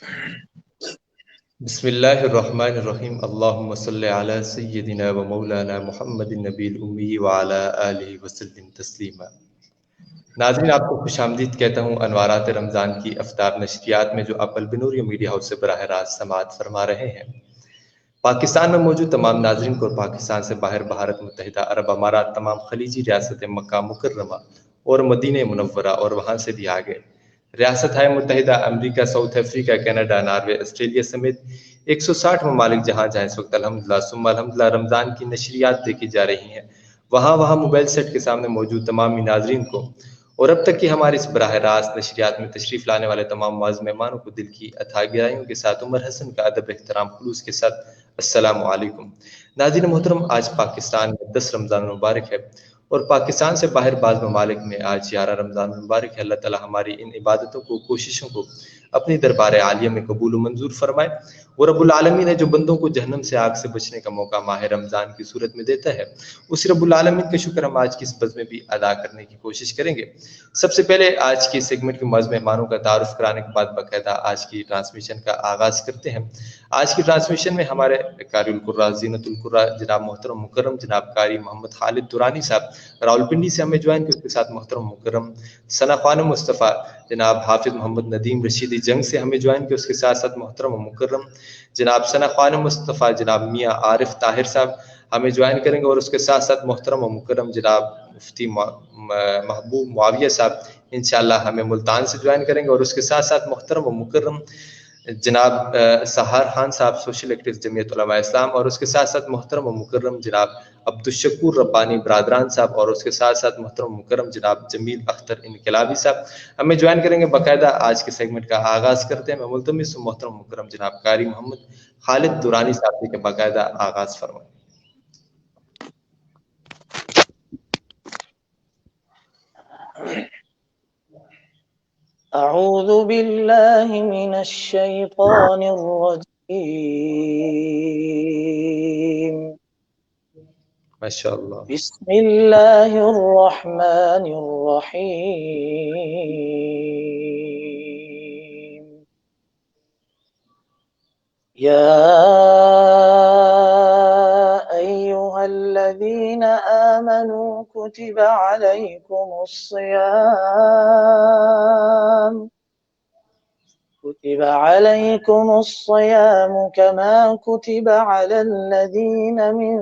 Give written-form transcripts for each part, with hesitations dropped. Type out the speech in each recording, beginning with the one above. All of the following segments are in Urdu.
بسم اللہ الرحمن الرحیم اللہم صلی علی سیدنا و مولانا محمد النبی الامی وعلی آلہ وسلم تسلیما۔ ناظرین، آپ کو خوش آمدید کہتا ہوں انوارات رمضان کی افطار نشریات میں جو آپ البنور میڈیا ہاؤس سے براہ راست سماعت فرما رہے ہیں۔ پاکستان میں موجود تمام ناظرین کو اور پاکستان سے باہر بھارت، متحدہ عرب امارات، تمام خلیجی ریاستیں مکہ مکرمہ اور مدینہ منورہ اور وہاں سے بھی آگے ریاست ہائے متحدہ امریکہ، South Africa, Canada, Norway, Australia سمیت 160 ممالک جہاں اس وقت الحمدللہ ثم الحمدللہ رمضان کی نشریات دیکھی جا رہی ہیں، وہاں موبائل سیٹ کے سامنے موجود تمام ناظرین کو اور اب تک کی ہماری اس براہ راست نشریات میں تشریف لانے والے تمام معزز مہمانوں کو دل کی اتھاہ گہرائیوں کے ساتھ عمر حسن کا ادب، احترام، خلوص کے ساتھ السلام علیکم۔ ناظرین محترم، آج پاکستان میں 10 رمضان مبارک ہے اور پاکستان سے باہر بعض ممالک میں آج 11 رمضان مبارک ہے۔ اللہ تعالی ہماری ان عبادتوں کو، کوششوں کو اپنی دربار عالیہ میں قبول و منظور فرمائے۔ وہ رب العالمین ہے جو بندوں کو جہنم سے، آگ سے بچنے کا موقع ماہ رمضان کی صورت میں دیتا ہے، اس رب العالمین کا شکر ہم آج کی اس بز میں بھی ادا کرنے کی کوشش کریں گے۔ سب سے پہلے آج کی سیگمنٹ کے معزز مہمانوں کا تعارف کرانے کے بعد باقاعدہ آج کی ٹرانسمیشن کا آغاز کرتے ہیں۔ آج کی ٹرانسمیشن میں ہمارے قاری القراء، زینت القراء جناب محترم مکرم جناب قاری محمد خالد دورانی صاحب راولپنڈی سے ہمیں جوائن کے، اس کے ساتھ محترم مکرم ثنا خانم مصطفیٰ جناب حافظ محمد ندیم رشیدی جنگ سے ہمیں جوائن کے، اس کے ساتھ ساتھ محترم مکرم جناب ثنا خانم مصطفیٰ جناب میاں عارف طاہر صاحب ہمیں جوائن کریں گے، اور اس کے ساتھ ساتھ محترم و مکرم جناب مفتی محبوب معاویہ صاحب انشاءاللہ ہمیں ملتان سے جوائن کریں گے، اور اس کے ساتھ ساتھ محترم و مکرم جناب سہار خان صاحب سوشل ایکٹیو جمعیت علماء اسلام، اور اس کے ساتھ ساتھ محترم و مکرم جناب عبدالشکور ربانی برادران صاحب، اور اس کے ساتھ ساتھ محترم مکرم جناب جمیل اختر انقلابی صاحب ہمیں جوائن کریں گے۔ باقاعدہ آج کے سیگمنٹ کا آغاز کرتے ہیں۔ میں ملتمس ہوں محترم مکرم جناب قاری محمد خالد دورانی صاحب کے باقاعدہ آغاز فرمائیں۔ اعوذ باللہ من الشیطان الرجیم، ماشاءاللہ۔ بسم اللہ الرحمن الرحیم، یا ایہا الذین آمنوا کتب علیکم الصیام كما كتب على الذين من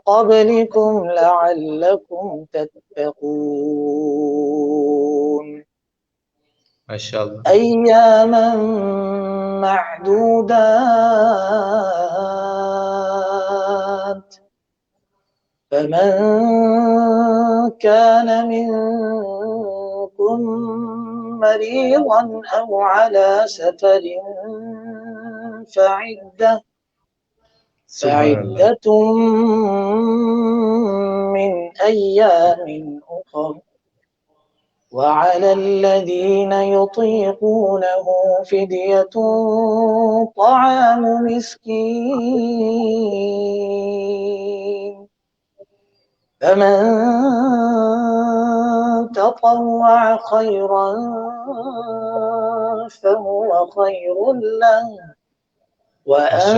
قبلكم لعلكم تتقون، ماشاءاللہ۔ أياما معدودات، فمن كان منكم مريضا أو على سفر فعدة من أيام أخر، وعلى الذين يطيقونه فدية طعام مسكين، فمن تطوع خيرا فهو خير له، وأن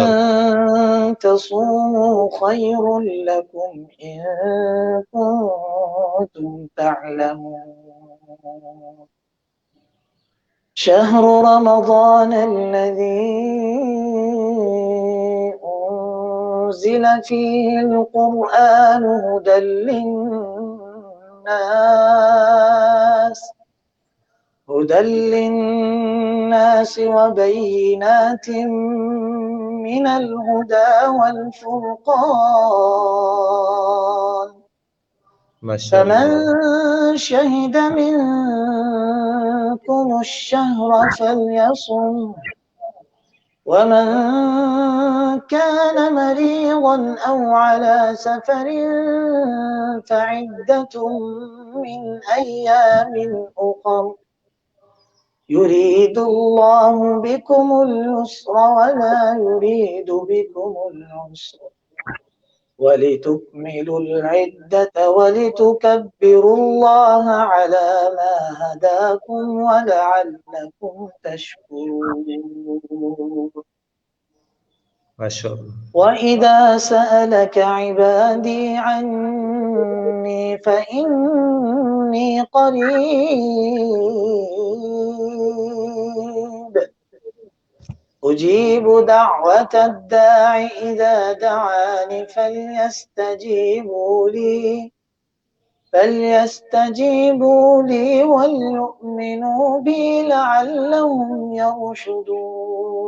تصوموا خير لكم إن كنتم تعلمون، شهر رمضان الذي أنزل فيه القرآن هدى للناس وبينات من الهدى والفرقان، فمن شهد منكم الشهر فليصم، ومن كان مريضا أو على سفر فعدة من أيام أخر، يريد الله بكم اليسر ولا يريد بكم العسر، ولتكملوا العدة ولتكبروا الله على ما هداكم ولعلكم تشكرون. ما شاء الله. وإذا سألك عبادي عني فإني قريب أجيب دعوة الداع إذا دعاني فليستجيبوا لي وليؤمنوا بي لعلهم يرشدون.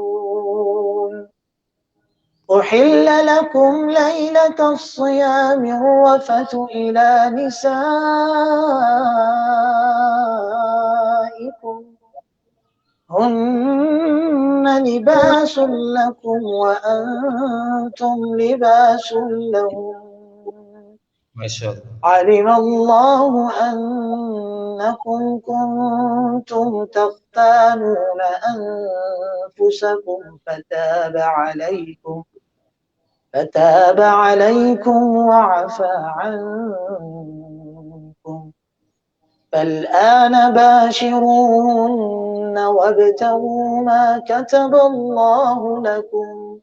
أحل لكم ليلة الصيام الرفث إلى نسائكم هن لباس لكم وأنتم لباس لهم ما شاء الله. علم الله أنكم كنتم تختانون أنفسكم فتاب عليكم وعفى عنكم فالآن باشروهن وابتغوا ما كتب الله لكم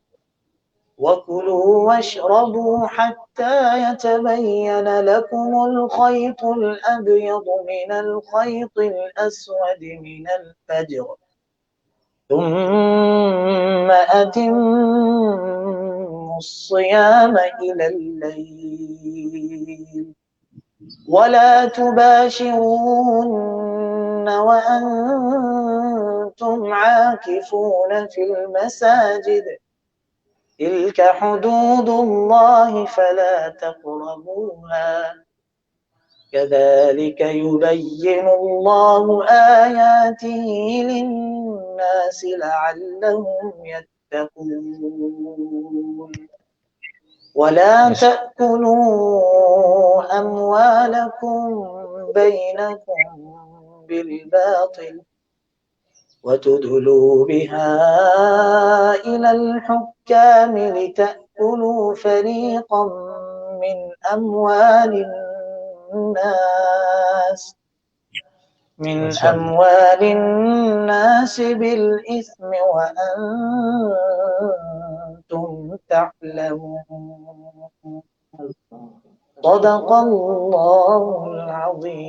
وكلوا واشربوا حتى يتبين لكم الخيط الأبيض من الخيط الأسود من الفجر ثم أتموا الصيام إلى الليل ولا تباشروهن وأنتم عاكفون في المساجد تلك حدود الله فلا تقربوها كذلك يبين الله آياته للناس لعلهم يتقون. ولا تأكلوا أموالكم بينكم بالباطل وتدلوا بها إلى الحكام لتأكلوا فريقا من أموال الناس بالإثم وأنتم تعلمون. صدق الله العظيم.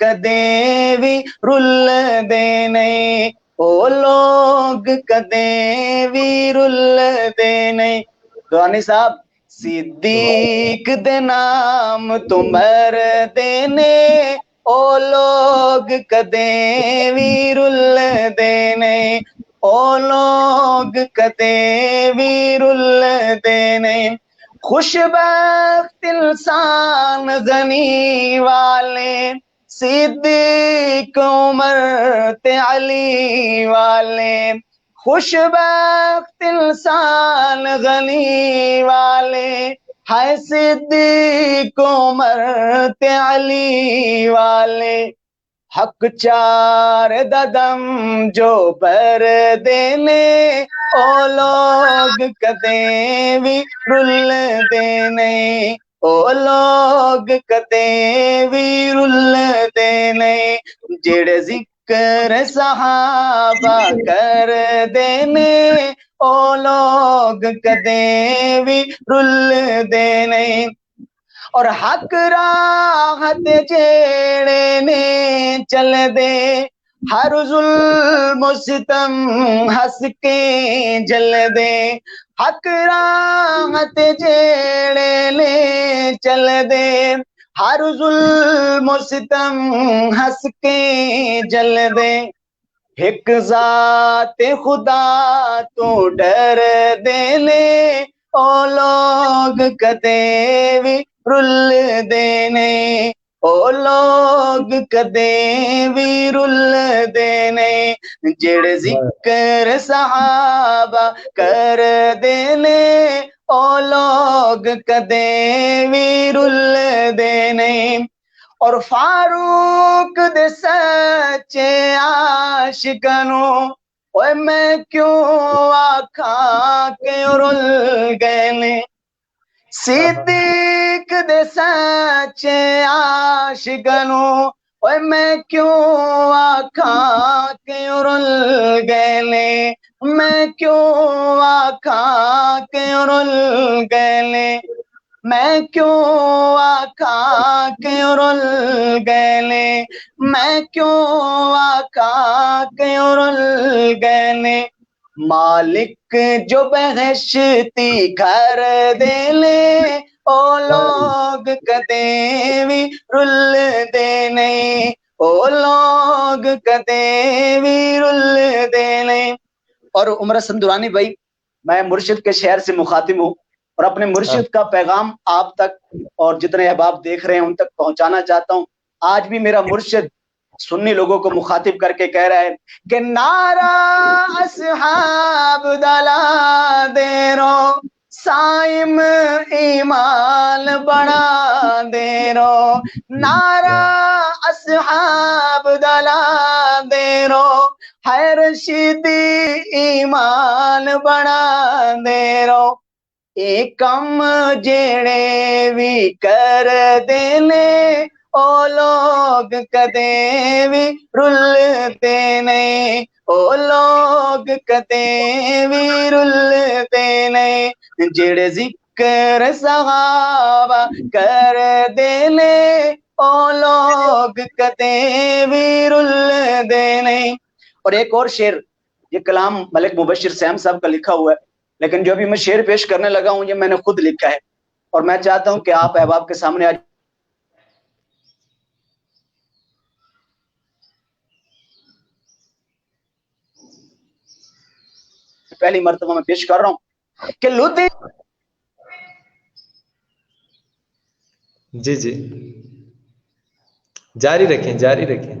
کدے بھی رل دے نہیں، او لوگ کدے بھی رل دے نہیں۔ دوانی صاحب صدیق دے نام تمہر دینے، او لوگ کدے بھی رل دینے، او لوگ کدے بھی رل دینے۔ خوش بخت انسان غنی والے، صدیق عمر تے علی والے، خوش بخت انسان غنی والے، ہائے صدیق عمر تے علی والے۔ حق چار ددم جو پر دینے، او لوگ کدے بھی رل دینے، او لوگ کدے بھی رل دینے۔ جڑے ذکر صحابہ کر دینے، او لوگ کدے بھی رل دینے۔ اور حق راہ تے جیڑے نے چل دے، ہر ظلم و ستم ہس کے جل دے، حق راہ تے جیڑے نے چل دے، ہر ظلم و ستم ہس کے جل دے۔ ایک ذات خدا تو ڈر دینے، او لوگ کدے بھی رل دینے، او لوگ کدے بھی رل دینے۔ جڑے ذکر صحابہ کر دینے، او لوگ کدے بھی رل دینے۔ اور فاروق دے سچے عاشقانو، اوے میں کیوں آکھاں کہ رل گئے نے۔ صدیق دے سچے عاشقانو، اوے میں کیوں آکھاں کہ رل گئے نے، میں کیوں آکھاں کہ رل گئے نے، میں کیوں آکھاں کہ رل گئے نے، میں کیوں آکھاں کہ رل گئے نے۔ مالک جو بہشتی گھر دے لے، او لوگ کدے بھی رل دے نہیں، او لوگ کدے بھی رل دے نہیں۔ اور عمر حسن درانی بھائی، میں مرشد کے شہر سے مخاطب ہوں، اور اپنے مرشد کا پیغام آپ تک اور جتنے احباب دیکھ رہے ہیں ان تک پہنچانا چاہتا ہوں۔ آج بھی میرا مرشد سنی لوگوں کو مخاطب کر کے کہہ رہا ہے کہ نعرہ اصحاب دلا دے رو، سائم ایمان بڑھا دے رو، نعرہ اصحاب دلا دے رو، ہے رشیدی ایمان بڑھا دے رو۔ ایک کم جیڑے بھی کر دینے، او لوگ کدے بھی رل دینے، او لوگ کدے بھی رل دینے۔ جڑے ذکر صحابہ کر دینے، او لوگ کدے بھی رل دینے۔ اور ایک اور شعر، یہ کلام ملک مبشر سیم صاحب کا لکھا ہوا ہے، لیکن جو ابھی میں شعر پیش کرنے لگا ہوں یہ میں نے خود لکھا ہے، اور میں چاہتا ہوں کہ آپ احباب کے سامنے آج پہلی مرتبہ میں پیش کر رہا ہوں کہ لدھی۔ جی جاری رکھیں، جاری رکھیں،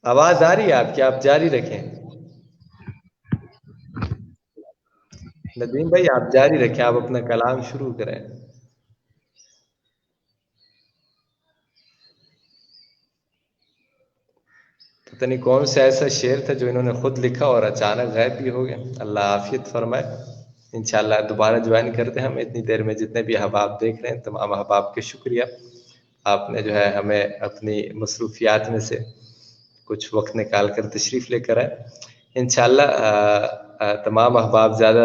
آواز آ رہی ہے آپ کی، آپ جاری رکھیں۔ ندیم بھائی آپ جاری رکھیں، آپ اپنا کلام شروع کریں۔ پتہ نہیں کون سا ایسا شعر تھا جو انہوں نے خود لکھا اور اچانک غائب بھی ہو گیا۔ اللہ عافیت فرمائے۔ انشاءاللہ دوبارہ جوائن کرتے ہیں ہم اتنی دیر میں۔ جتنے بھی احباب دیکھ رہے ہیں تمام احباب کے شکریہ، آپ نے جو ہے ہمیں اپنی مصروفیات میں سے کچھ وقت نکال کر تشریف لے کر آئے۔ انشاءاللہ تمام احباب زیادہ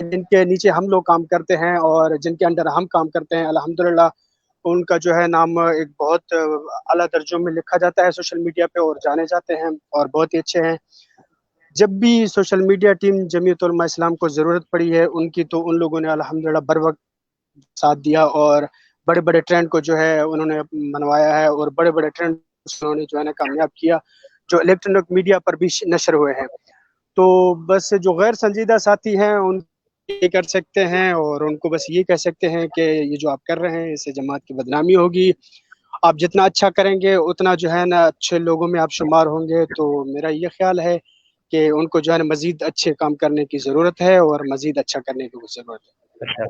جن کے نیچے ہم لوگ کام کرتے ہیں اور جن کے انڈر ہم کام کرتے ہیں، الحمدللہ ان کا جو ہے نام ایک بہت اعلیٰ درجوں میں لکھا جاتا ہے سوشل میڈیا پہ اور جانے جاتے ہیں اور بہت ہی اچھے ہیں. جب بھی سوشل میڈیا ٹیم جمعیت علماء اسلام کو ضرورت پڑی ہے ان کی، تو ان لوگوں نے الحمدللہ بر وقت ساتھ دیا اور بڑے بڑے ٹرینڈ کو جو ہے انہوں نے منوایا ہے اور بڑے بڑے ٹرینڈ انہوں نے جو ہے نا کامیاب کیا جو الیکٹرانک میڈیا پر بھی نشر ہوئے ہیں. تو بس جو غیر سنجیدہ ساتھی ہیں ان یہ کر سکتے ہیں اور ان کو بس یہ کہہ سکتے ہیں کہ یہ جو آپ کر رہے ہیں اس سے جماعت کی بدنامی ہوگی. آپ جتنا اچھا کریں گے اتنا جو ہے نا اچھے لوگوں میں آپ شمار ہوں گے. تو میرا یہ خیال ہے کہ ان کو جو ہے نا مزید اچھے کام کرنے کی ضرورت ہے اور مزید اچھا کرنے کی ضرورت ہے.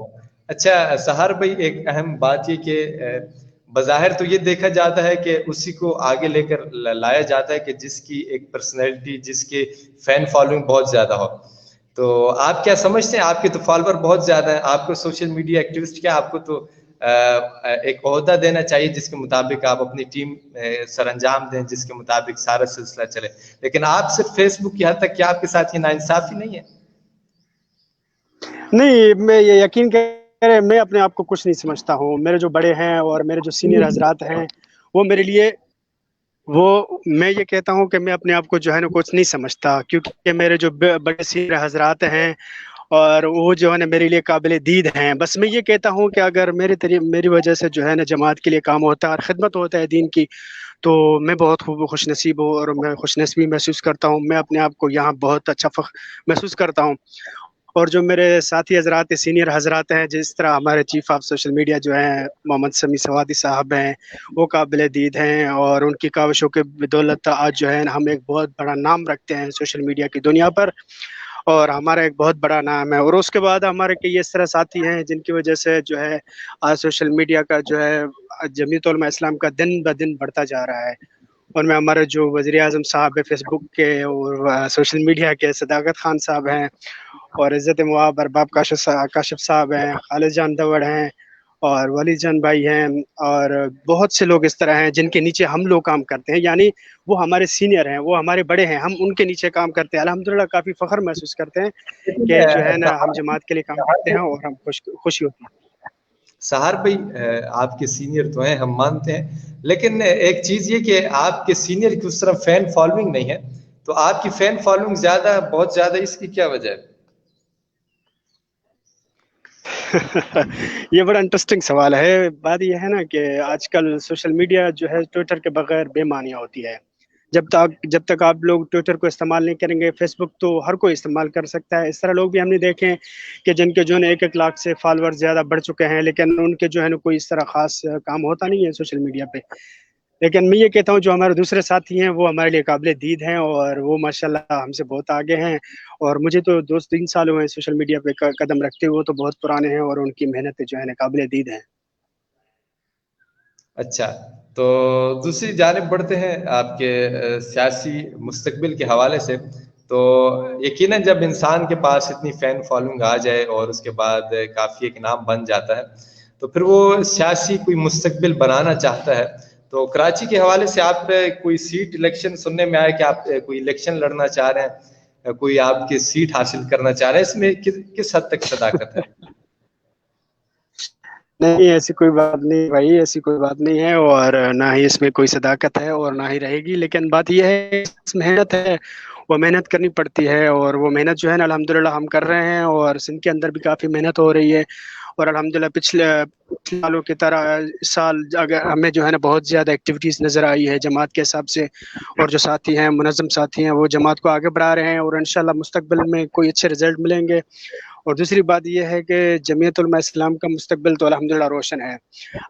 اچھا سہار بھائی، ایک اہم بات یہ کہ بظاہر تو یہ دیکھا جاتا ہے کہ اسی کو آگے لے کر لایا جاتا ہے کہ جس کی ایک پرسنالٹی، جس کے فین فالوئنگ بہت زیادہ ہو. تو آپ کیا سمجھتے ہیں؟ آپ کے تو فالوور بہت زیادہ ہیں، آپ کو سوشل میڈیا ایکٹیوسٹ کیا آپ کو تو ایک عہدہ دینا چاہیے جس کے مطابق آپ اپنی ٹیم سر انجام دیں، جس کے مطابق سارا سلسلہ چلے. لیکن آپ صرف فیس بک کی حد تک، کیا آپ کے ساتھ یہ ناانصافی نہیں ہے؟ نہیں، میں یہ یقین کریں میں اپنے آپ کو کچھ نہیں سمجھتا ہوں. میرے جو بڑے ہیں اور میرے جو سینئر حضرات ہیں وہ میرے لیے میں یہ کہتا ہوں کہ میں اپنے آپ کو جو ہے نا کچھ نہیں سمجھتا، کیونکہ میرے جو بڑے سینئر حضرات ہیں اور وہ جو ہے نا میرے لیے قابل دید ہیں. بس میں یہ کہتا ہوں کہ اگر میری وجہ سے جو ہے نا جماعت کے لیے کام ہوتا ہے اور خدمت ہوتا ہے دین کی، تو میں بہت خوش نصیب ہوں اور میں خوش نصیبی محسوس کرتا ہوں. میں اپنے آپ کو یہاں بہت اچھا فخر محسوس کرتا ہوں. اور جو میرے ساتھی حضرات سینئر حضرات ہیں، جس طرح ہمارے چیف آف سوشل میڈیا جو ہیں محمد سمیع سوادی صاحب ہیں، وہ قابل دید ہیں اور ان کی کاوشوں کے بدولت آج جو ہے ہم ایک بہت بڑا نام رکھتے ہیں سوشل میڈیا کی دنیا پر اور ہمارا ایک بہت بڑا نام ہے. اور اس کے بعد ہمارے کئی اس طرح ساتھی ہیں جن کی وجہ سے جو ہے آج سوشل میڈیا کا جو ہے جمعیت علماء اسلام کا دن بدن بڑھتا جا رہا ہے. اور میں ہمارے جو وزیر اعظم صاحب فیس بک کے اور سوشل میڈیا کے صداقت خان صاحب ہیں اور عزت مواب ارباب کاشف صاحب ہیں، خالد جان دوڑ ہیں اور ولی جان بھائی ہیں اور بہت سے لوگ اس طرح ہیں جن کے نیچے ہم لوگ کام کرتے ہیں. یعنی وہ ہمارے سینئر ہیں، وہ ہمارے بڑے ہیں، ہم ان کے نیچے کام کرتے ہیں. الحمدللہ کافی فخر محسوس کرتے ہیں کہ جو ہے نا ہم جماعت کے لیے کام کرتے ہیں اور ہم خوشی ہوتی ہے. سہار بھائی، آپ کے سینئر تو ہیں، ہم مانتے ہیں، لیکن ایک چیز یہ کہ آپ کے سینئر کی اس طرح فین فالوئنگ نہیں ہے. تو آپ کی فین فالوئنگ بہت زیادہ، اس کی کیا وجہ ہے؟ یہ بڑا انٹرسٹنگ سوال ہے. بات یہ ہے نا کہ آج کل سوشل میڈیا جو ہے ٹویٹر کے بغیر بے معنی ہوتی ہے. جب تک آپ لوگ ٹویٹر کو استعمال نہیں کریں گے، فیس بک تو ہر کوئی استعمال کر سکتا ہے. اس طرح لوگ بھی ہم نے دیکھے کہ جن کے جو ہے 1 لاکھ سے فالوور زیادہ بڑھ چکے ہیں، لیکن ان کے جو ہے نا کوئی اس طرح خاص کام ہوتا نہیں ہے سوشل میڈیا پہ. لیکن میں یہ کہتا ہوں جو ہمارے دوسرے ساتھی ہیں وہ ہمارے لیے قابل دید ہیں اور وہ ماشاءاللہ ہم سے بہت آگے ہیں. اور مجھے تو 2-3 سال ہوئے ہیں سوشل میڈیا پہ قدم رکھتے ہوئے، تو بہت پرانے ہیں اور ان کی محنت جو ہے نا قابل دید ہیں. اچھا، تو دوسری جانب بڑھتے ہیں آپ کے سیاسی مستقبل کے حوالے سے. تو یقیناً جب انسان کے پاس اتنی فین فالوئنگ آ جائے اور اس کے بعد کافی ایک نام بن جاتا ہے، تو پھر وہ سیاسی کوئی مستقبل بنانا چاہتا ہے. تو کراچی کے حوالے سے آپ کوئی سیٹ الیکشن سننے میں آئے کہ آپ کوئی الیکشن لڑنا چاہ رہے ہیں، کوئی آپ کی سیٹ حاصل کرنا چاہ رہے ہیں، اس میں کس حد تک صداقت ہے؟ نہیں، ایسی کوئی بات نہیں بھائی، ایسی کوئی بات نہیں ہے اور نہ ہی اس میں کوئی صداقت ہے اور نہ ہی رہے گی. لیکن بات یہ ہے محنت ہے، وہ محنت کرنی پڑتی ہے اور وہ محنت جو ہے نا الحمدللہ ہم کر رہے ہیں. اور سندھ کے اندر بھی کافی محنت ہو رہی ہے اور الحمدللہ پچھلے سالوں کی طرح اس سال اگر ہمیں جو ہے نا بہت زیادہ ایکٹیویٹیز نظر آئی ہے جماعت کے حساب سے. اور جو ساتھی ہیں، منظم ساتھی ہیں، وہ جماعت کو آگے بڑھا رہے ہیں اور انشاءاللہ مستقبل میں کوئی اچھے رزلٹ ملیں گے. اور دوسری بات یہ ہے کہ جمعیت علماء اسلام کا مستقبل تو الحمدللہ روشن ہے.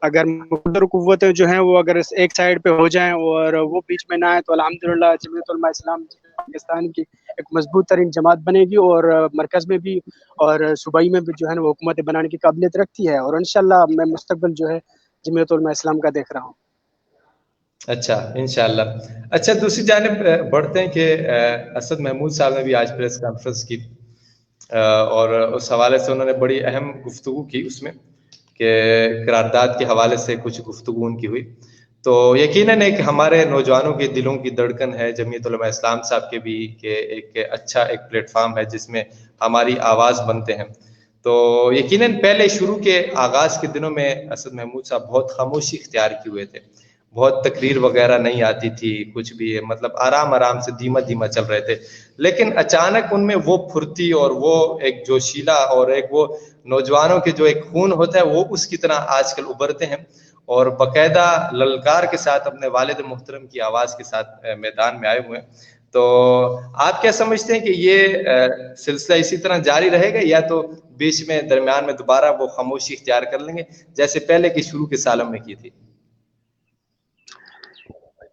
اگر مقدر قوتیں جو ہیں وہ اگر ایک سائڈ پہ ہو جائیں اور وہ بیچ میں نہ آئے، تو الحمدللہ جمعیت علماء اسلام پاکستان کی ایک مضبوط ترین جماعت بنے گی اور مرکز میں بھی اور صوبائی میں بھی جو ہے نا وہ حکومت بنانے کی قابلیت رکھتی ہے. اور انشاءاللہ میں مستقبل جو ہے جمعیت علماء اسلام کا دیکھ رہا ہوں. اچھا، انشاءاللہ. اچھا، دوسری جانب بڑھتے ہیں کہ اسد محمود صاحب نے بھی آج پریس کانفرنس کی اور اس حوالے سے انہوں نے بڑی اہم گفتگو کی اس میں کہ قرارداد کے حوالے سے کچھ گفتگو ان کی ہوئی. تو یقیناً ایک ہمارے نوجوانوں کے دلوں کی دھڑکن ہے جمیعت علماء اسلام صاحب کے بھی، کہ ایک اچھا ایک پلیٹ فارم ہے جس میں ہماری آواز بنتے ہیں. تو یقیناً پہلے شروع کے آغاز کے دنوں میں اسد محمود صاحب بہت خاموشی اختیار کیے ہوئے تھے، بہت تقریر وغیرہ نہیں آتی تھی، کچھ بھی مطلب آرام سے دھیما دھیما چل رہے تھے. لیکن اچانک ان میں وہ پھرتی اور وہ ایک جوشیلا اور ایک وہ نوجوانوں کے جو ایک خون ہوتا ہے وہ اس کی طرح آج کل ابھرتے ہیں، اور باقاعدہ للکار کے ساتھ اپنے والد محترم کی آواز کے ساتھ میدان میں آئے ہوئے ہیں. تو آپ کیا سمجھتے ہیں کہ یہ سلسلہ اسی طرح جاری رہے گا، یا تو بیچ میں درمیان میں دوبارہ وہ خاموشی اختیار کر لیں گے جیسے پہلے کے شروع کے سالوں میں کی تھی؟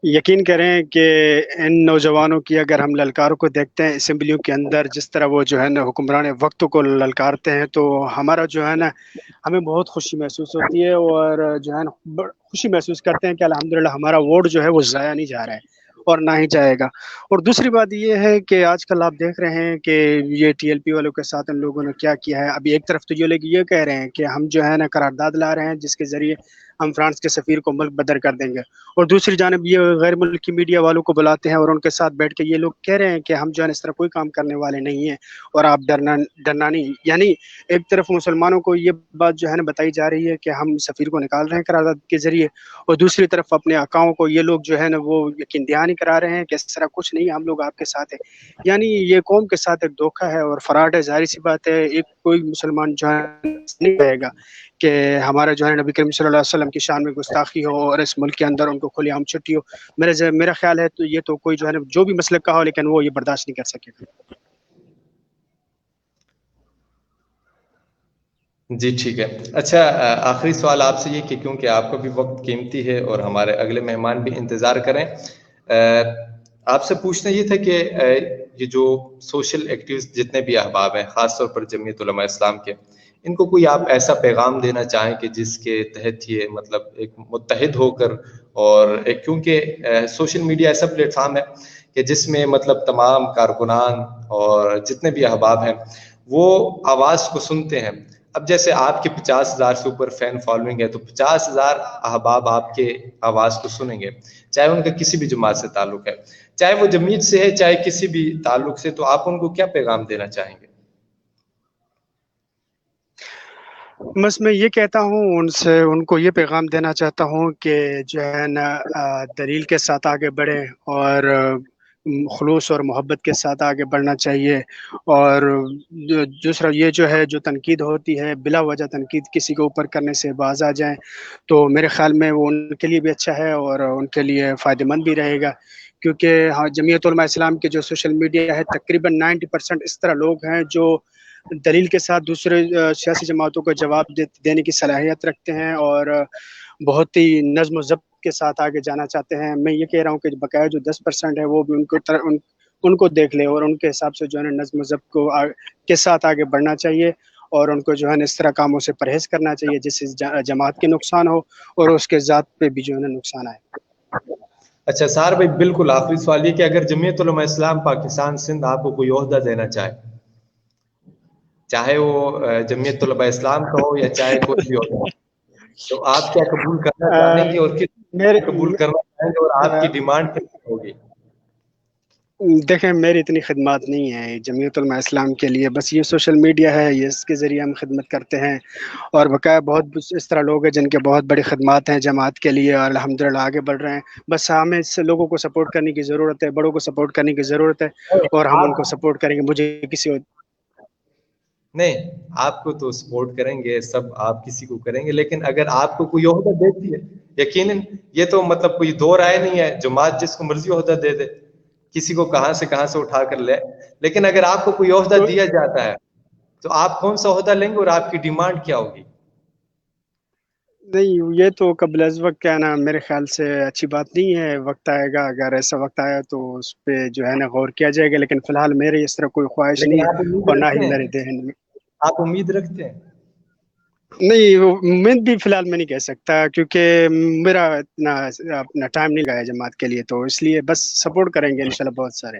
یقین کریں کہ ان نوجوانوں کی اگر ہم للکاروں کو دیکھتے ہیں اسمبلیوں کے اندر، جس طرح وہ جو ہے نا حکمران وقت کو للکارتے ہیں، تو ہمارا جو ہے نا ہمیں بہت خوشی محسوس ہوتی ہے، اور جو ہے نا خوشی محسوس کرتے ہیں کہ الحمدللہ ہمارا ووٹ جو ہے وہ ضائع نہیں جا رہا ہے اور نہ ہی جائے گا. اور دوسری بات یہ ہے کہ آج کل آپ دیکھ رہے ہیں کہ یہ ٹی ایل پی والوں کے ساتھ ان لوگوں نے کیا کیا ہے. ابھی ایک طرف تو یہ لوگ یہ کہہ رہے ہیں کہ ہم جو ہے نا قرارداد لا رہے ہیں جس کے ذریعے ہم فرانس کے سفیر کو ملک بدر کر دیں گے، اور دوسری جانب یہ غیر ملکی میڈیا والوں کو بلاتے ہیں اور ان کے ساتھ بیٹھ کے یہ لوگ کہہ رہے ہیں کہ ہم جو ہے اس طرح کوئی کام کرنے والے نہیں ہیں اور آپ ڈرنا نہیں. یعنی ایک طرف مسلمانوں کو یہ بات جو ہے نا بتائی جا رہی ہے کہ ہم سفیر کو نکال رہے ہیں قرارداد کے ذریعے، اور دوسری طرف اپنے آقاؤں کو یہ لوگ جو ہے نا وہ یقین دہانی کرا رہے ہیں کہ اس طرح کچھ نہیں، ہم لوگ آپ کے ساتھ ہیں. یعنی یہ قوم کے ساتھ ایک دھوکہ ہے اور فراڈ ہے. ظاہر سی بات ہے ایک کوئی مسلمان جو ہے نہیں کہے گا کہ ہمارا جو ہے نبی کریم صلی اللہ علیہ وسلم کی شان میں گستاخی ہو اور اس ملک کے اندر ان کو کھلی عام چھٹی ہو. میرا خیال ہے تو یہ تو کوئی جو ہے نا جو بھی مسلک کا ہو لیکن وہ یہ برداشت نہیں کر سکے گا. جی ٹھیک ہے. اچھا، آخری سوال آپ سے یہ کہ کیونکہ آپ کا بھی وقت قیمتی ہے اور ہمارے اگلے مہمان بھی انتظار کریں، آپ سے پوچھنا یہ تھا کہ یہ جو سوشل ایکٹیوسٹ جتنے بھی احباب ہیں، خاص طور پر جمعیت علماء اسلام کے، ان کو کوئی آپ ایسا پیغام دینا چاہیں کہ جس کے تحت یہ مطلب ایک متحد ہو کر، اور ایک کیونکہ سوشل میڈیا ایسا پلیٹ فارم ہے کہ جس میں مطلب تمام کارکنان اور جتنے بھی احباب ہیں وہ آواز کو سنتے ہیں. اب جیسے آپ کے 50,000 سے اوپر فین فالوئنگ ہے، تو 50,000 احباب آپ کے آواز کو سنیں گے، چاہے ان کا کسی بھی جماعت سے تعلق ہے، چاہے وہ جمعیت سے ہے، چاہے کسی بھی تعلق سے. تو آپ ان کو کیا پیغام دینا چاہیں گے؟ بس میں یہ کہتا ہوں ان کو یہ پیغام دینا چاہتا ہوں کہ جو ہے نا دلیل کے ساتھ آگے بڑھیں اور خلوص اور محبت کے ساتھ آگے بڑھنا چاہیے. اور دوسرا یہ جو ہے جو تنقید ہوتی ہے بلا وجہ تنقید کسی کے اوپر کرنے سے باز آ جائیں، تو میرے خیال میں وہ ان کے لیے بھی اچھا ہے اور ان کے لیے فائدہ مند بھی رہے گا. کیونکہ ہاں جمعیت علماء اسلام کے جو سوشل میڈیا ہے تقریباً 90% اس طرح لوگ ہیں جو دلیل کے ساتھ دوسرے سیاسی جماعتوں کو جواب دینے کی صلاحیت رکھتے ہیں اور بہت ہی نظم و ضبط کے ساتھ آگے جانا چاہتے ہیں. میں یہ کہہ رہا ہوں کہ بقایا جو 10% ہے وہ بھی ان کو دیکھ لے اور ان کے حساب سے جو ہے نظم و ضبط کے ساتھ آگے بڑھنا چاہیے، اور ان کو جو ہے اس طرح کاموں سے پرہیز کرنا چاہیے جس سے جماعت کے نقصان ہو اور اس کے ذات پہ بھی جو ہے نقصان آئے. اچھا سار بھائی، بالکل آخری سوال یہ کہ اگر جمعیت علماء اسلام پاکستان سندھ آپ کو کوئی عہدہ دینا چاہے وہ جمعیت علماء اسلام کا ہو یا چاہے کوئی بھی عہدہ، تو آپ کیا قبول کرنا چاہیں گے اور کس قبول کرنا چاہیں گے، اور آپ کی ڈیمانڈ کیا ہوگی؟ دیکھیں میری اتنی خدمات نہیں ہے جمعیت علماء اسلام کے لیے، بس یہ سوشل میڈیا ہے، یہ اس کے ذریعے ہم خدمت کرتے ہیں، اور بقایا بہت اس طرح لوگ ہیں جن کے بہت بڑی خدمات ہیں جماعت کے لیے اور الحمدللہ آگے بڑھ رہے ہیں. بس ہمیں اس لوگوں کو سپورٹ کرنے کی ضرورت ہے، بڑوں کو سپورٹ کرنے کی ضرورت ہے، اور ہم ان کو سپورٹ کریں گے. مجھے کسی اور نہیں، آپ کو تو سپورٹ کریں گے سب، آپ کسی کو کریں گے، لیکن اگر آپ کو کوئی عہدہ دیتی ہے، یقیناً یہ تو مطلب کوئی دو رائے نہیں ہے، جماعت جس کو مرضی عہدہ دے دے، کسی کو کہاں سے اٹھا کر لے، لیکن اگر آپ کو کوئی عہدہ دیا جاتا ہے تو آپ کون سا عہدہ لیں گے اور آپ کی ڈیمانڈ کیا ہوگی؟ نہیں، یہ تو قبل از وقت کہنا میرے خیال سے اچھی بات نہیں ہے. وقت آئے گا، اگر ایسا وقت آیا تو اس پہ جو ہے نا غور کیا جائے گا، لیکن فی الحال میرے اس طرح کوئی خواہش لیکن نہیں آپ ہے امید اور نہ رکھتے ہی ہیں، میرے ذہن میں. آپ امید رکھتے ہیں؟ نہیں، امید بھی فی الحال میں نہیں کہہ سکتا کیونکہ میرا اپنا ٹائم نہیں گیا جماعت کے لیے، تو اس لیے بس سپورٹ کریں گے انشاءاللہ بہت سارے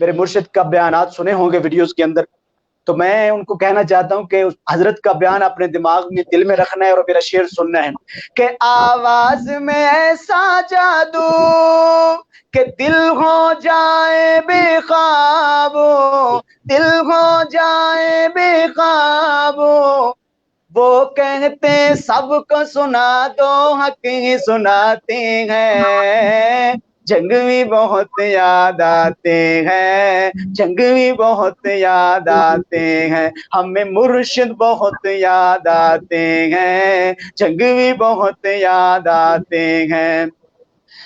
میرے مرشد کا بیانات سنے ہوں گے ویڈیوز کے اندر، تو میں ان کو کہنا چاہتا ہوں کہ حضرت کا بیان اپنے دماغ میں دل میں رکھنا ہے اور میرا شعر سننا ہے کہ آواز میں ایسا جادو کہ دل ہو جائے بے قابو، دل ہو جائے بے قابو، وہ کہتے سب کو سنا دو حق ہی سناتے ہیں، جنگ بھی بہت یاد آتے ہیں، جنگ بھی بہت یاد آتے ہیں، ہمیں مرشد بہت یاد آتے ہیں، جنگ بھی بہت یاد آتے ہیں۔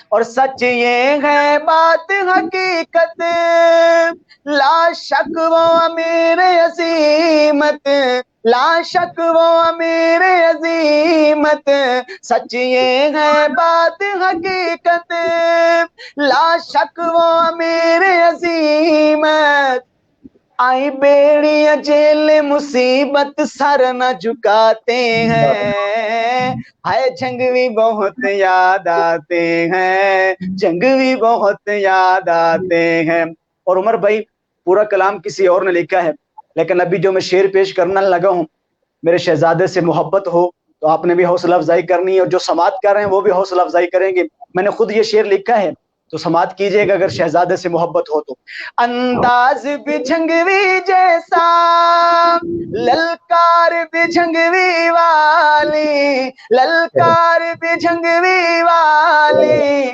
اور سچ یہ ہے بات حقیقت، لا شک وہ امیر عظیمت، لا شک وہ امیر عظیمت، سچ یہ ہے بات حقیقت، لا شک وہ امیر عظیمت، آئی بیڑی جیل مصیبت سر نہ جھکاتے ہیں، ہائے جنگ بھی بہت یاد آتے ہیں، جنگ بھی بہت یاد آتے ہیں۔ اور عمر بھائی پورا کلام کسی اور نے لکھا ہے، لیکن ابھی جو میں شعر پیش کرنا لگا ہوں، میرے شہزادے سے محبت ہو تو آپ نے بھی حوصلہ افزائی کرنی ہے، اور جو سماعت کر رہے ہیں وہ بھی حوصلہ افزائی کریں گے۔ میں نے خود یہ شعر لکھا ہے تو سماعت کیجئے گا اگر شہزادے سے محبت ہو تو۔ انداز بھی جھنگوی جیسا، للکار بھی جھنگوی والی، للکار بھی جھنگوی والی،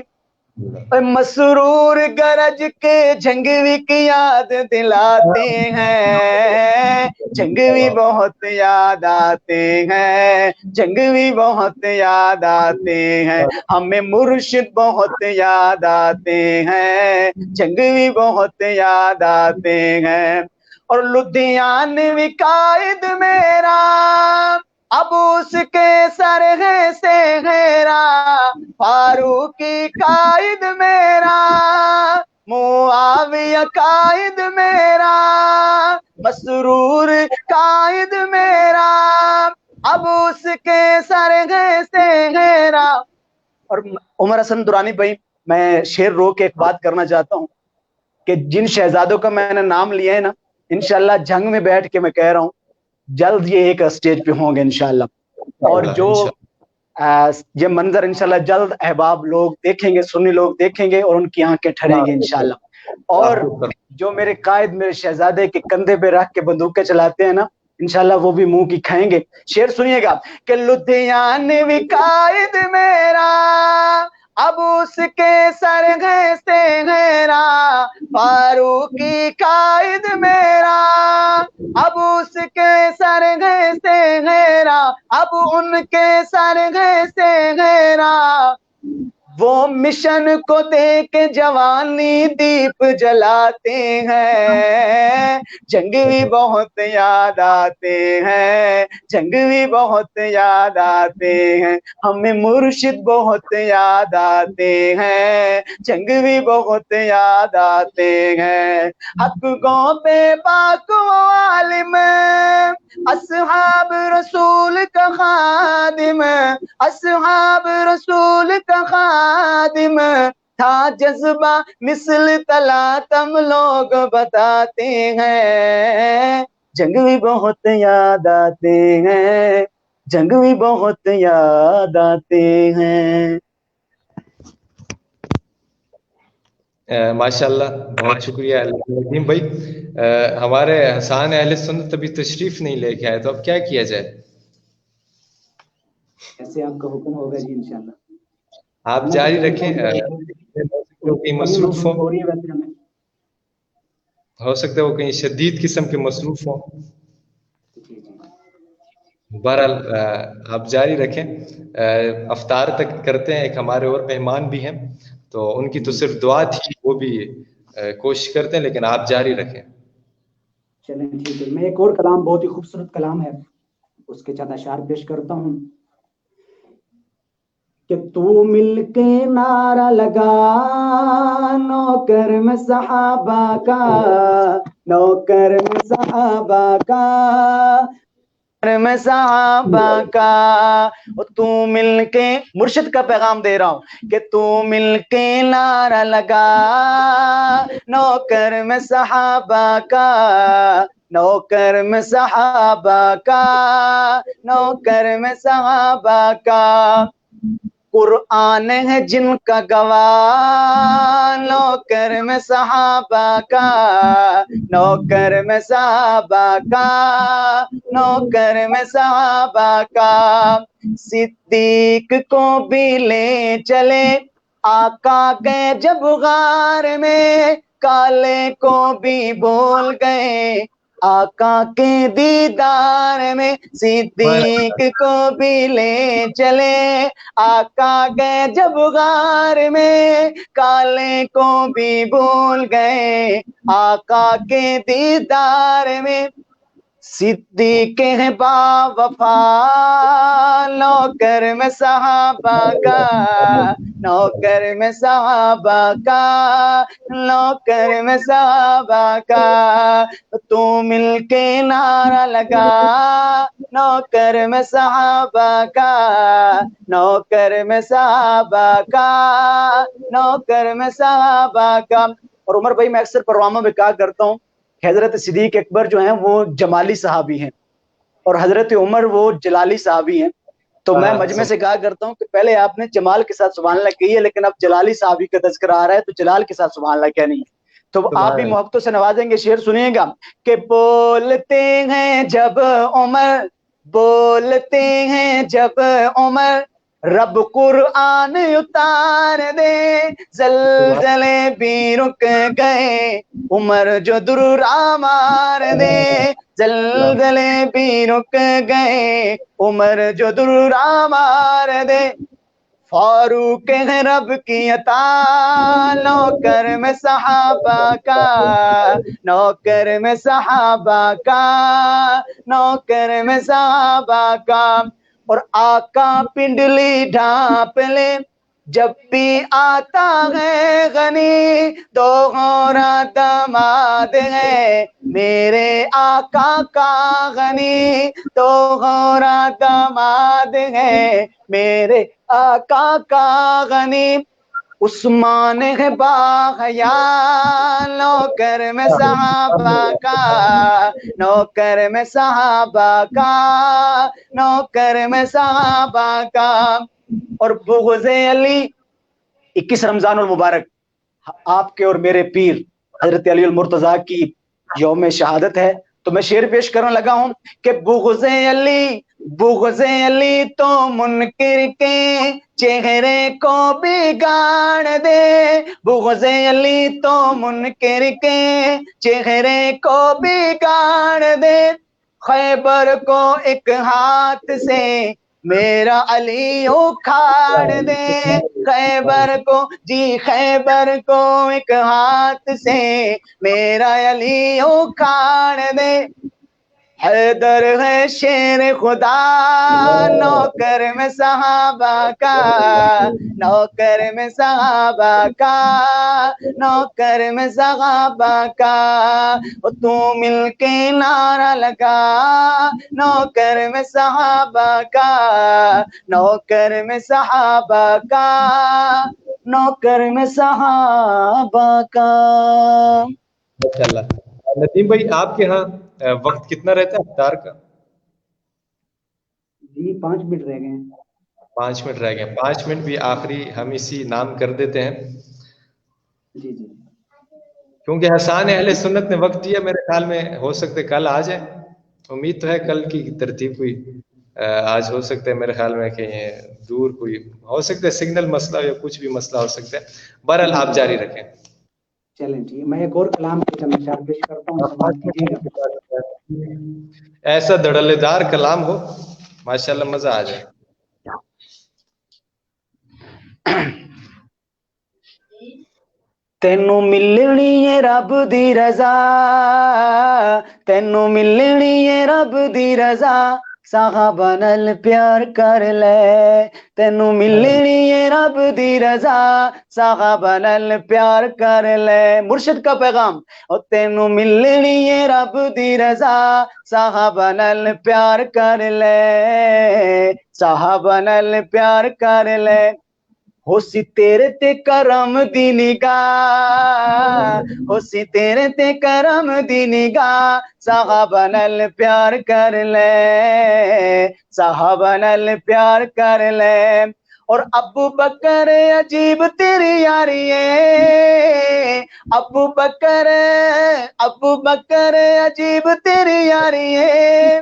مسرور گرج کے جھنگوی کی یاد دلاتے ہیں، جھنگوی بہت یاد آتے ہیں، جھنگوی بہت یاد آتے ہیں، ہمیں مرشد بہت یاد آتے ہیں، جھنگوی بہت یاد آتے ہیں۔ اور لدھیانوی قائد میرا اب اس کے سر ہے سے گھیرا، فاروقی قائد میرا، معاویہ قائد میرا، مسرور قائد میرا، اب اس کے سر ہے سے گھیرا۔ اور عمر حسن درانی بھائی میں شعر رو کے ایک بات کرنا چاہتا ہوں کہ جن شہزادوں کا میں نے نام لیا ہے نا، انشاءاللہ جنگ میں بیٹھ کے میں کہہ رہا ہوں جلد یہ ایک اسٹیج پہ ہوں گے انشاءاللہ، اور جو یہ منظر انشاءاللہ جلد احباب لوگ دیکھیں گے، سنی لوگ دیکھیں گے اور ان کی آنکھیں ٹھریں گے انشاءاللہ۔ اور جو میرے قائد میرے شہزادے کے کندھے پہ رکھ کے بندوقیں چلاتے ہیں نا، انشاءاللہ وہ بھی منہ کی کھائیں گے۔ شعر سنیے گا کہ لدھیانوی قائد میرا اب اس کے سر ہے سے گھیرا، فاروقی قائد میرا اب اس کے سر ہے سے گھیرا، اب ان کے سر ہے سے گھیرا، وہ مشن کو دے کے جوانی دیپ جلاتے ہیں، جنگ بھی بہت یاد آتے ہیں، جنگ بھی بہت یاد آتے ہیں، ہمیں مرشد بہت یاد آتے ہیں، جنگ بھی بہت یاد آتے ہیں۔ حق گو پہ پاک و عالم، اصحاب رسول کا خادم، اصحاب رسول کا خادم، تھا جذبہ مثل تلاتم لوگ بتاتے ہیں، جنگ بھی بہت یاد آتے ہیں، جنگ بھی بہت یاد آتے ہیں۔ ماشاءاللہ بہت شکریہ ندیم بھائی۔ ہمارے حسان اہل سنت ابھی تشریف نہیں لے کے آئے، تو اب کیا کیا جائے؟ ایسے آپ کا حکم ہوگا جی انشاءاللہ۔ آپ جاری رکھیں، کہیں مصروف ہوں، ہو سکتا ہے وہ کہیں شدید قسم کے مصروف ہوں، بہرحال آپ جاری رکھیں۔ افطار تک کرتے ہیں، ایک ہمارے اور مہمان بھی ہیں تو ان کی تو صرف دعا تھی، وہ بھی کوشش کرتے ہیں، لیکن آپ جاری رکھیں۔ چلیں ٹھیک ہے، میں ایک اور کلام بہت ہی خوبصورت کلام ہے اس کے چند اشعار پیش کرتا ہوں کہ تو مل کے نعرہ لگا نوکر میں صحابہ کا، نوکر میں صحابہ کا، میں صحابہ کا، تو مل کے مرشد کا پیغام دے رہا ہوں کہ تو مل کے نعرہ لگا، نوکر میں صحابہ کا، نوکر میں صحابہ کا، نوکر میں صحابہ کا، قرآن ہے جن کا گواہ، نوکر میں صحابہ کا، نوکر میں صحابہ کا، نوکر میں صحابہ کا، صدیق کو بھی لے چلے آقا گئے جب غار میں، کالے کو بھی بول گئے آقا کے دیدار میں، صدیق کو بھی لے چلے آقا گئے جب غار میں، کالے کو بھی بھول گئے آقا کے دیدار میں، صدیق ہے با وفا، نوکر میں صحابہ کا، نوکر میں صحابہ کا، نوکر میں صحابہ کا، تو مل کے نعرہ لگا، نوکر میں صحابہ کا، نوکر میں صحابہ کا، نوکر میں صحابہ کا۔ اور عمر بھائی میں اکثر پرواموں میں کہا کرتا ہوں کہ حضرت صدیق اکبر جو ہیں وہ جمالی صحابی ہیں اور حضرت عمر وہ جلالی صحابی ہیں، تو میں مجمع سے کہا کرتا ہوں کہ پہلے آپ نے جمال کے ساتھ سبحان اللہ کہی ہے، لیکن اب جلالی صحابی کا تذکرہ آ رہا ہے تو جلال کے ساتھ سبحان اللہ کہنی ہے، تو آپ بھی محبتوں سے نوازیں گے۔ شعر سنیے گا کہ بولتے ہیں جب عمر، بولتے ہیں جب عمر، رب قرآن اتار دے، زلزلے بھی رک گئے عمر جو درا مار دے، زلزلے بھی رک گئے عمر جو درا مار دے، فاروق ہے رب کی عطا، نوکر میں صحابہ کا، نوکر میں صحابہ کا، نوکر میں صحابہ کا، اور آقا پنڈلی ڈھانپ لے جب بھی آتا ہے غنی، دو غورا دماد ہے میرے آقا کا غنی، دو غورا دماد ہے میرے آقا کا غنی، عثمان ہے باحیا، نوکر میں صحابہ کا، نوکر میں صحابہ کا، نوکر میں صحابہ کا، اور بغض علی 21 رمضان المبارک آپ کے اور میرے پیر حضرت علی المرتضیٰ کی یوم شہادت ہے، تو میں شعر پیش کرنے لگا ہوں کہ بغض علی، بغض علی تو منکر کے چہرے کو بگاڑ دے، بغض علی تو منکر کے چہرے کو بگاڑ دے، خیبر کو ایک ہاتھ سے میرا علی اکھاڑ دے، خیبر کو، جی خیبر کو ایک ہاتھ سے میرا علی اکھاڑ دے، حیدر ہے شیر خدا، نوکر میں صحابہ کا، نوکر میں صحابہ کا، نوکر میں صحابہ کا، تو مل کے نعرہ لگا، نوکر میں صحابہ کا، نوکر میں صحابہ کا، نوکر میں صحابہ کا۔ ماشاءاللہ۔ ندیم بھائی آپ کے ہاں وقت کتنا رہتا ہے افطار کا؟ جی 5 منٹ رہ گئے ہیں۔ 5 منٹ رہ گئے، 5 منٹ بھی آخری ہم اسی نام کر دیتے ہیں، جی جی کیونکہ حسان اہل سنت نے وقت دیا، میرے خیال میں ہو سکتے کل آ جائے، امید تو ہے کل کی ترتیب کوئی آج ہو سکتا ہے، میرے خیال میں کہ دور کوئی ہو سکتا ہے سگنل مسئلہ یا کچھ بھی مسئلہ ہو سکتا ہے، بہرحال آپ جاری رکھیں۔ چلیں ٹھیک، میں ایک اور کلام پیش کرتا ہوں، سماعت کیجیے گا۔ ایسا دھڑلے دار کلام ہو ماشاءاللہ مزہ آ جائے۔ تینوں ملنی ہے رب دی رضا، تینوں ملنی ہے رب دی رضا، صحابہ نال پیار کر لے تینوں ملنی ہے رب دی رضا صحابہ نال پیار کر لے مرشد کا پیغام او تینوں ملنی ہے رب دی رضا صحابہ نال پیار کر لے صحابہ نال پیار کر لے ہو سی تیرے تے کرم دی نگاہ ہو سی تیرے تے کرم دی نگاہ صحابہ نال پیار کر لے صحابہ نال پیار کر لے اور ابو بکر عجیب تیری یاری ہے ابو بکر عجیب تیری یاری ہے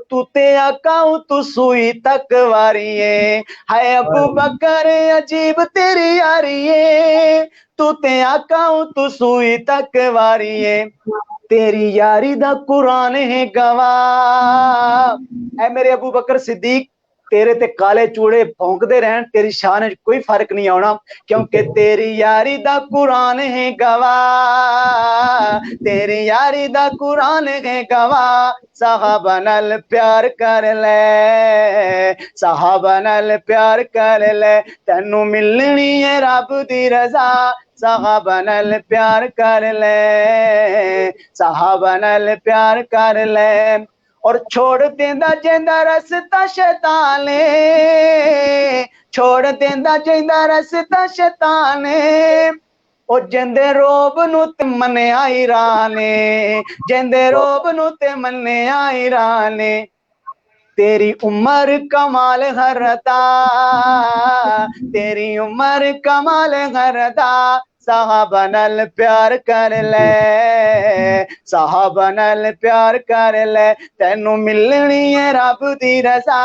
تو تے آقاؤ تو سوئی تک واری ہے ہائے ابو بکر عجیب تیری یاری ہے تو تے آقاؤ تو سوئی تک واری ہے تیری یاری دا قرآن ہے گواہ اے میرے ابو بکر صدیق تیرے تے کالے چوڑے بھونک دے رہن تیری شان کوئی فرق نہیں آنا کیونکہ تیری یاری دا قرآن ہے گواہ تیری یاری دا قرآن ہے گواہ صحابہ نال پیار کر لے صحابہ نال پیار کر لے تینوں ملنی ہے رب دی رضا صحابہ نال پیار کر لے صحابہ نال پیار کر لے اور چھوڑ دیندا جیندا رستا شیطان چھوڑ دیندا جیندا رستا شیطان او جندے روب نو تے منے آئی رانے جندے روب نو تے منے آئی رانے تیری عمر کمال غرتا تیری عمر کمال غرتا صحابہ نال پیار کر لے صحابہ نال پیار کر لے تینوں ملنی ہے رب دی رضا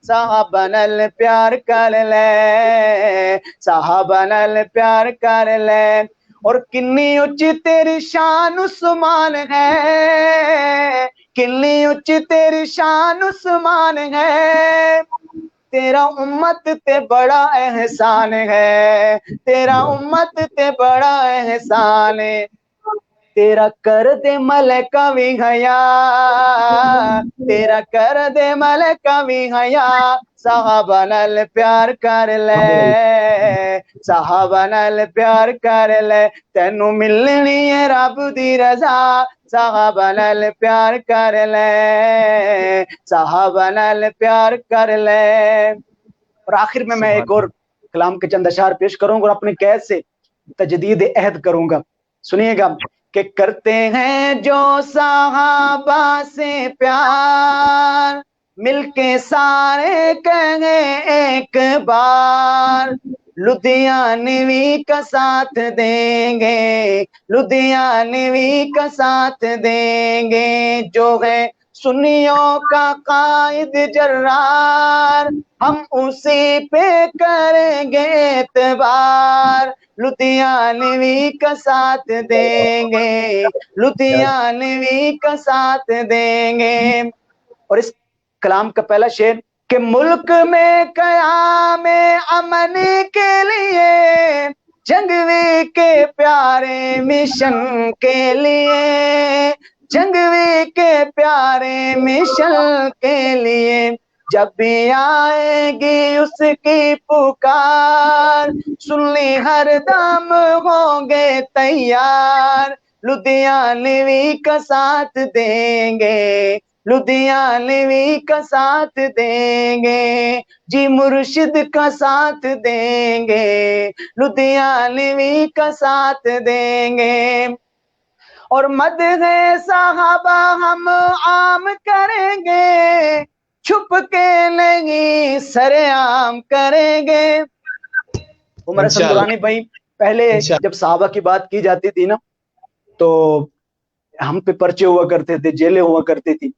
صحابہ نال پیار کر لے صحابہ نال پیار کر لے اور کنی اچھی تیری شان عثمان ہے کنی اچھی تیری شان عثمان ہے تیرا امت تے بڑا احسان ہے تیرا امت تے بڑا احسان ہے تیرا کر دے ملکہ بھی حیا تیرا کر دے ملکہ بھی حیا صحابہ نال پیار کر لے صحابہ نال پیار کر لے تینوں ملنی ہے رب دی رضا صحابہ نال پیار کر لے صحابہ نال پیار کر لے اور آخر میں ایک اور کلام کے چند اشعار پیش کروں گا اور اپنے قید سے تجدید عہد کروں گا سنیے گا کہ کرتے ہیں جو صحابہ سے پیار مل کے سارے کہیں ایک بار لدھیانوی کا ساتھ دیں گے لدھیانوی کا ساتھ دیں گے جو ہے سنیوں کا قائد جرار ہم اسی پہ کریں گے اعتبار لدھیانوی کا ساتھ دیں گے لدھیانوی کا ساتھ دیں گے اور اس کلام کا پہلا شعر کہ ملک میں قیام امن کے لیے جنگوی کے پیارے مشن کے لیے جنگوی کے پیارے مشن کے لیے جب بھی آئے گی اس کی پکار سنی ہر دم ہوں گے تیار لدھیانوی کا ساتھ دیں گے لدھیانوی کا ساتھ دیں گے جی مرشد کا ساتھ دیں گے لدھیانوی کا ساتھ دیں گے اور مدح صحابہ ہم عام کریں گے چھپ کے نہیں سر عام کریں گے عمر حسن درانی بھائی پہلے جب صحابہ کی بات کی جاتی تھی نا تو ہم پہ پرچے ہوا کرتے تھے جیلیں ہوا کرتی تھی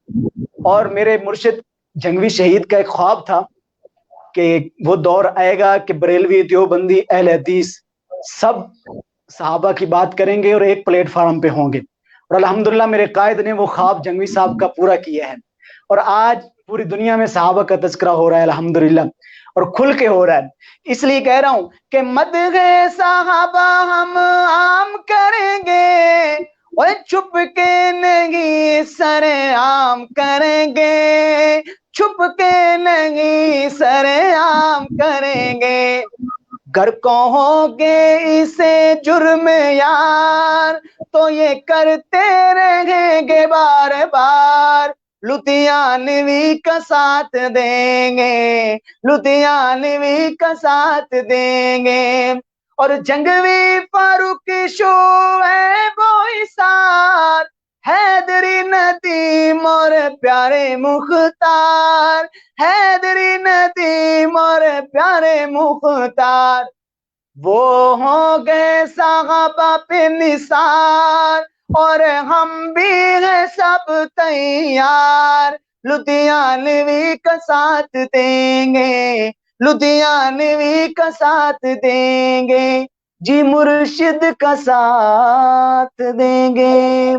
اور میرے مرشد جنگوی شہید کا ایک خواب تھا کہ وہ دور آئے گا کہ بریلوی دیوبندی اہل حدیث سب صحابہ کی بات کریں گے اور ایک پلیٹ فارم پہ ہوں گے اور الحمدللہ میرے قائد نے وہ خواب جنگوی صاحب کا پورا کیا ہے اور آج پوری دنیا میں صحابہ کا تذکرہ ہو رہا ہے الحمدللہ اور کھل کے ہو رہا ہے اس لیے کہہ رہا ہوں کہ مدح صحابہ ہم عام کریں گے وہ چھپ کے نہیں سرعام کریں گے، چھپ کے نہیں سرعام کریں گے، گر کہو گے اسے جرم یار تو یہ کرتے رہیں گے بار بار، لدھیانوی کا ساتھ دیں گے، لدھیانوی کا ساتھ دیں گے، اور جنگوی فاروق شعیب و اسار، حیدری ندیم اور پیارے مختار، حیدری ندیم اور پیارے مختار، وہ ہوں گے صحابہ پہ نثار، اور ہم بھی ہیں سب تیار، لدھیانوی کا ساتھ دیں گے، لدھیانوی کا ساتھ دیں گے، جی مرشد کا ساتھ دیں گے۔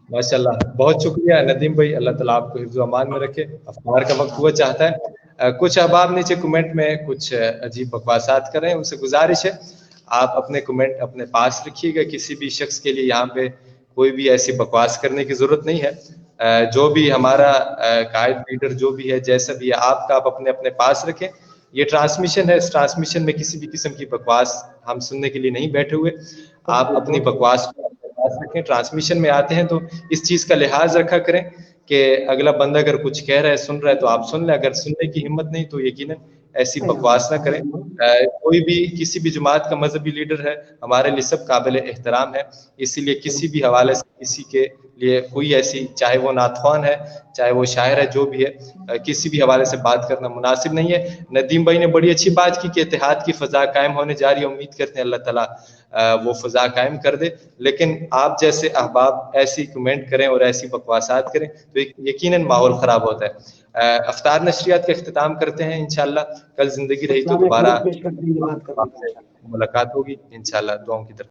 ماشاء اللہ، بہت شکریہ ندیم بھائی، اللہ تعالیٰ آپ کو حفظ و امان میں رکھے۔ افطار کا وقت ہوا چاہتا ہے، کچھ احباب نیچے کمنٹ میں کچھ عجیب بکواسات کر رہے ہیں، ان سے گزارش ہے آپ اپنے کمنٹ اپنے پاس رکھیے گا، کسی بھی شخص کے لیے یہاں پہ کوئی بھی ایسی بکواس کرنے کی ضرورت نہیں ہے، جو بھی ہمارا قائد لیڈر جو بھی ہے جیسا بھی ہے آپ کا آپ اپنے اپنے پاس رکھیں۔ یہ ٹرانسمیشن ہے، اس ٹرانسمیشن میں کسی بھی قسم کی بکواس ہم سننے کے لیے نہیں بیٹھے ہوئے، آپ اپنی بکواس رکھیں۔ ٹرانسمیشن میں آتے ہیں تو اس چیز کا لحاظ رکھا کریں کہ اگلا بندہ اگر کچھ کہہ رہا ہے سن رہا ہے تو آپ سن لیں، اگر سننے کی ہمت نہیں تو یقیناً ایسی بکواس نہ کریں۔ کوئی بھی کسی بھی جماعت کا مذہبی لیڈر ہے، ہمارے لیے سب قابل احترام ہے، اسی لیے کسی بھی حوالے سے کسی کے لیے کوئی ایسی، چاہے وہ نعت خوان ہے چاہے وہ شاعر ہے، جو بھی ہے، کسی بھی حوالے سے بات کرنا مناسب نہیں ہے۔ ندیم بھائی نے بڑی اچھی بات کی کہ اتحاد کی فضا قائم ہونے جا رہی ہے، امید کرتے ہیں اللہ تعالیٰ وہ فضا قائم کر دے، لیکن آپ جیسے احباب ایسی کمنٹ کریں اور ایسی بکواسات کریں تو یقیناً ماحول خراب ہوتا ہے۔ افطار نشریات کا اختتام کرتے ہیں، انشاءاللہ کل زندگی رہی تو دوبارہ ملاقات ہوگی انشاءاللہ، دعاؤں کی طرف۔